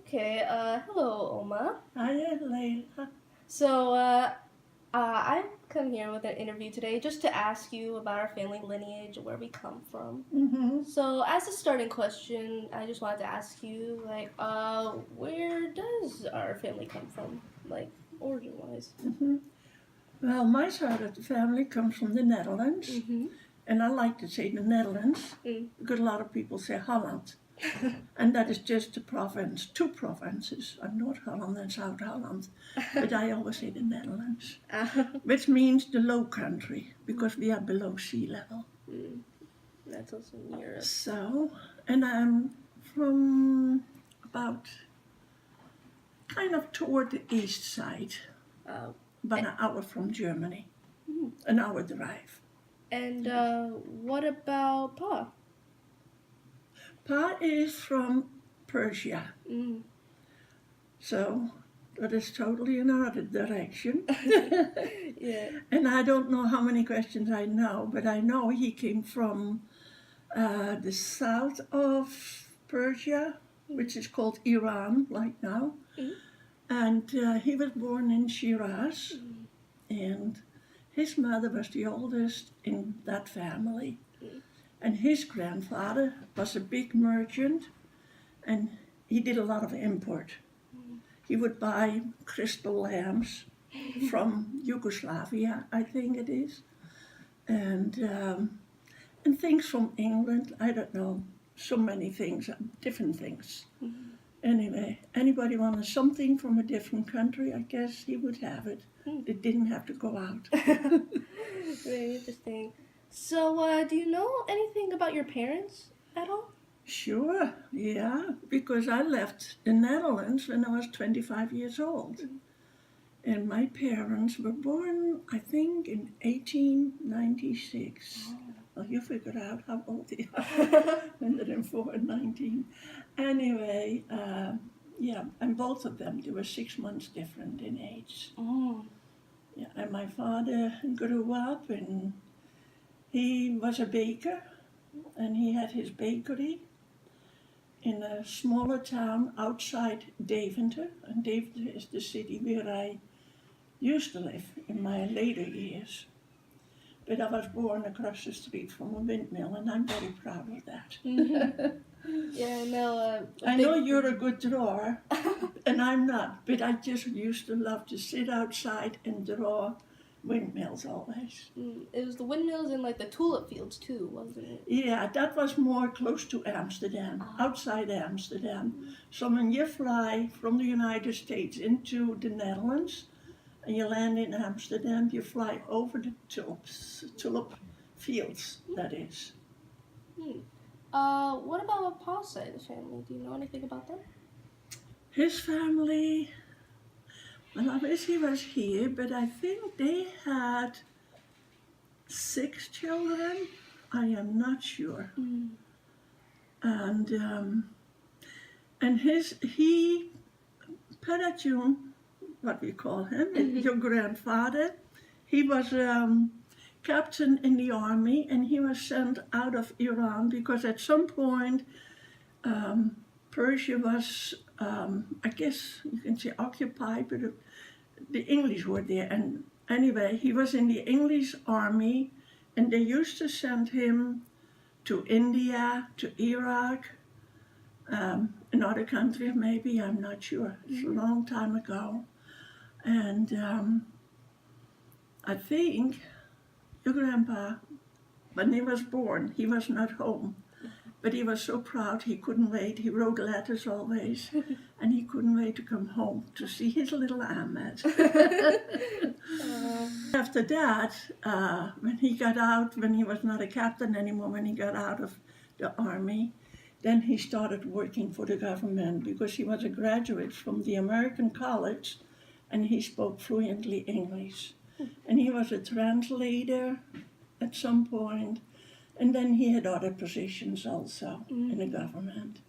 Okay, hello, Oma. Hi, Leila. So, I've come here with an interview today just to ask you about our family lineage, where we come from. Mm-hmm. So, as a starting question, I just wanted to ask you, where does our family come from, like, origin-wise? Mm-hmm. Well, my side of the family comes from the Netherlands, Mm-hmm. and I like to say the Netherlands because a lot of people say Holland, and that is just the province, two provinces, North Holland and South Holland. But I always say the Netherlands, which means the low country because we are below sea level. That's also in Europe. So, and I'm from about kind of toward the east side. About an hour from Germany, an hour drive. And what about Pa? Pa is from Persia, so that is totally another direction. Yeah. And I don't know how many questions I know, but I know he came from the south of Persia, which is called Iran right now. And he was born in Shiraz, and his mother was the oldest in that family. And his grandfather was a big merchant, and he did a lot of import. He would buy crystal lamps from Yugoslavia, I think it is, and things from England. I don't know, so many things, different things. Anyway, anybody wanted something from a different country, I guess he would have it. It didn't have to go out. Very interesting. So, do you know anything about your parents at all? Sure, yeah, because I left the Netherlands when I was 25 years old. And my parents were born, I think, in 1896. Well, you figured out how old they are. 104 and 19. Anyway, yeah, and both of them, they were 6 months different in age. Yeah, and my father grew up and he was a baker and he had his bakery in a smaller town outside Deventer. And Deventer is the city where I used to live in my later years. But I was born across the street from a windmill, and I'm very proud of that. Yeah, no. I know you're a good drawer, and I'm not, but I just used to love to sit outside and draw windmills always. It was the windmills and like the tulip fields too, wasn't it? Yeah, that was more close to Amsterdam, outside Amsterdam. So when you fly from the United States into the Netherlands, and you land in Amsterdam, you fly over the tulip fields, that is. What about Pa's side of the family? Do you know anything about them? His family, well, I wish he was here, but I think they had 6 children. I am not sure. And he, Peratune, what we call him, your grandfather, he was captain in the army, and he was sent out of Iran because at some point Persia was, I guess you can say occupied, but the English were there. And anyway, he was in the English army, and they used to send him to India, to Iraq, in other countries maybe, I'm not sure. It's a long time ago. And I think your grandpa, when he was born, he was not home. But he was so proud, he couldn't wait. He wrote letters always, and he couldn't wait to come home to see his little Ahmed. After that, when he got out, when he was not a captain anymore, when he got out of the army, then he started working for the government because he was a graduate from the American college and he spoke fluently English. And he was a translator at some point. And then he had other positions also in the government.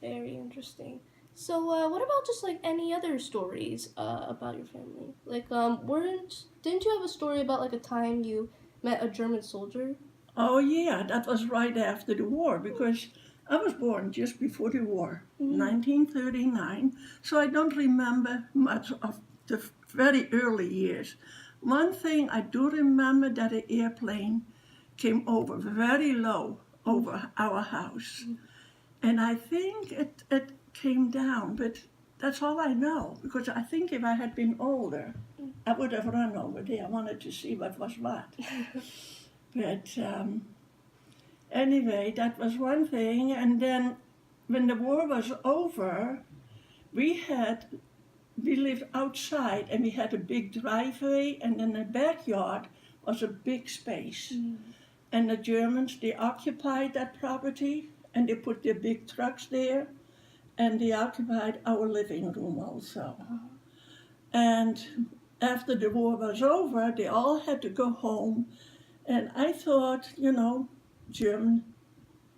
Very interesting. So, what about just like any other stories about your family? Like, didn't you have a story about like a time you met a German soldier? Oh yeah, that was right after the war because I was born just before the war, 1939, so I don't remember much of the very early years. One thing I do remember, that an airplane came over very low over our house. And I think it came down, but that's all I know, because I think if I had been older, I would have run over there. I wanted to see what was what. But anyway, that was one thing. And then when the war was over, we lived outside, and we had a big driveway, and in the backyard was a big space. And the Germans, they occupied that property, and they put their big trucks there, and they occupied our living room also. And after the war was over, they all had to go home. And I thought, German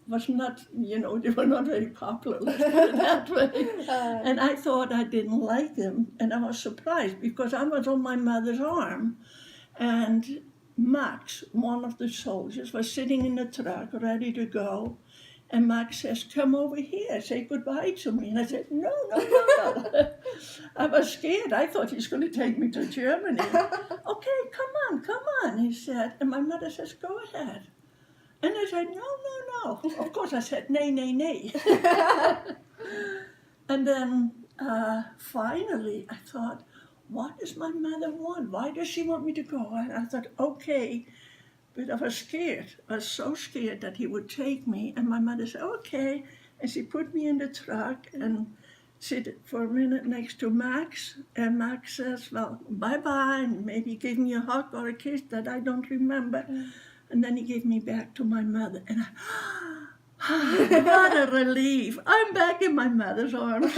was not, they were not very popular, let's put it that way. And I thought I didn't like them. And I was surprised, because I was on my mother's arm. And Max, one of the soldiers, was sitting in the truck ready to go. And Max says, "Come over here, say goodbye to me." And I said, no. I was scared. I thought he's going to take me to Germany. "Okay, come on, he said. And my mother says, "Go ahead." And I said, no. Of course, I said, nay. And then finally, I thought, what does my mother want? Why does she want me to go? And I thought, okay. But I was scared. I was so scared that he would take me. And my mother said, okay. And she put me in the truck and sit for a minute next to Max. And Max says, well, bye-bye. And maybe he gave me a hug or a kiss that I don't remember. And then he gave me back to my mother. And what a relief. I'm back in my mother's arms.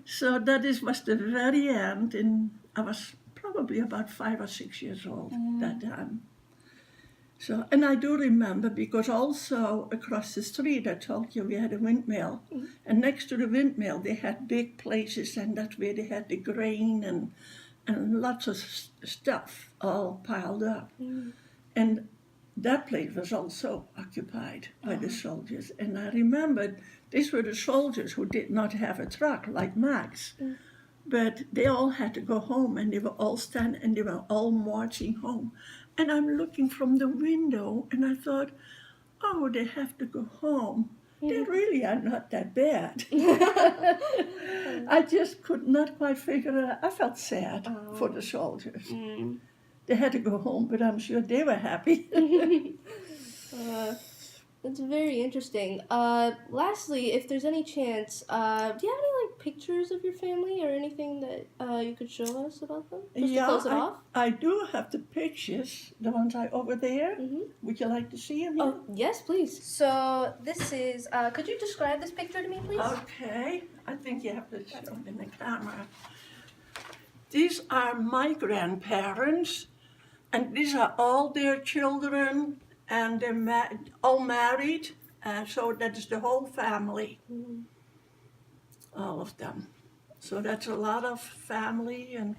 So that was the very end. And I was probably about 5 or 6 years old that time. So, and I do remember, because also across the street, I told you, we had a windmill. And next to the windmill, they had big places, and that's where they had the grain and lots of stuff all piled up. And that place was also occupied by the soldiers. And I remembered, these were the soldiers who did not have a truck like Max. But they all had to go home, and they were all standing, and they were all marching home. And I'm looking from the window, and I thought, oh, they have to go home. They really are not that bad. I just could not quite figure it out. I felt sad for the soldiers. They had to go home, but I'm sure they were happy. That's very interesting. Lastly, if there's any chance, do you have any pictures of your family or anything that you could show us about them? Just to close it off? I do have the pictures, the ones over there. Would you like to see them here? Oh, yes, please. So this is, could you describe this picture to me, please? Okay, I think you have to show them in the camera. These are my grandparents, and these are all their children, and they're all married, so that is the whole family, all of them. So that's a lot of family, and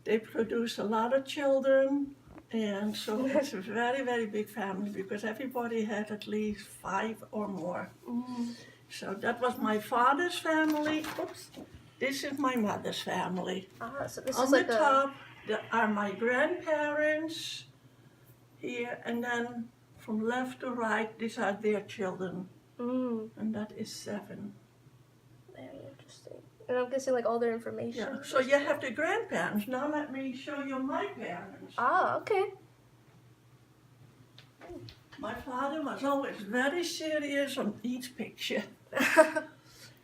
they produce a lot of children, and so it's a very, very big family, because everybody had at least 5 or more. So that was my father's family. Oops. This is my mother's family. So this On is the top are my grandparents here, and then from left to right, these are their children. And that is 7. Very interesting. And I'm guessing all their information. Yeah, so you have the grandparents. Now let me show you my parents. Okay. My father was always very serious on each picture.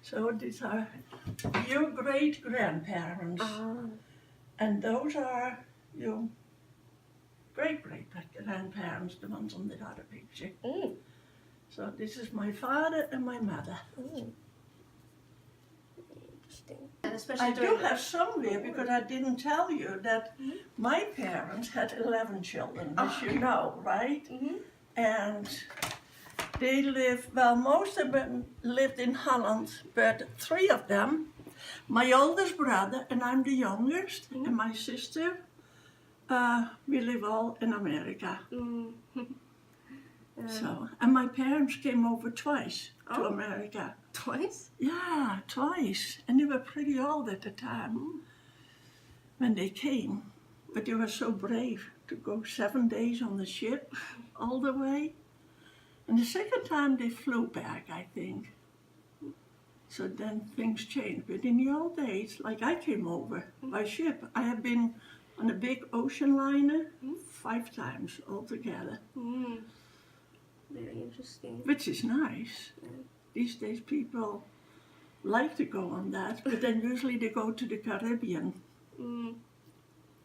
So these are your great-grandparents. And those are your great-great-grandparents, the ones on the other picture. So this is my father and my mother. Interesting. I do have somewhere, because I didn't tell you, that my parents had 11 children, as you know, right? And they lived, well, most of them lived in Holland, but 3 of them, my oldest brother, and I'm the youngest, and my sister, we live all in America. So, and my parents came over twice to Oh. America. Twice? Yeah, twice. And they were pretty old at the time when they came. But they were so brave to go 7 days on the ship all the way. And the second time they flew back, I think. So then things changed. But in the old days, like I came over by ship. I have been on a big ocean liner 5 times altogether. Very interesting. Which is nice. These days people like to go on that, but then usually they go to the Caribbean.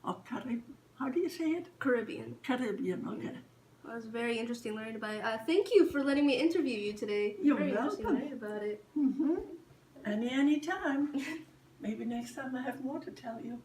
Or how do you say it? Caribbean. Caribbean, okay. Well, it was very interesting learning about it. Thank you for letting me interview you today. You're very welcome. interesting learning about it. Any time. Maybe next time I have more to tell you.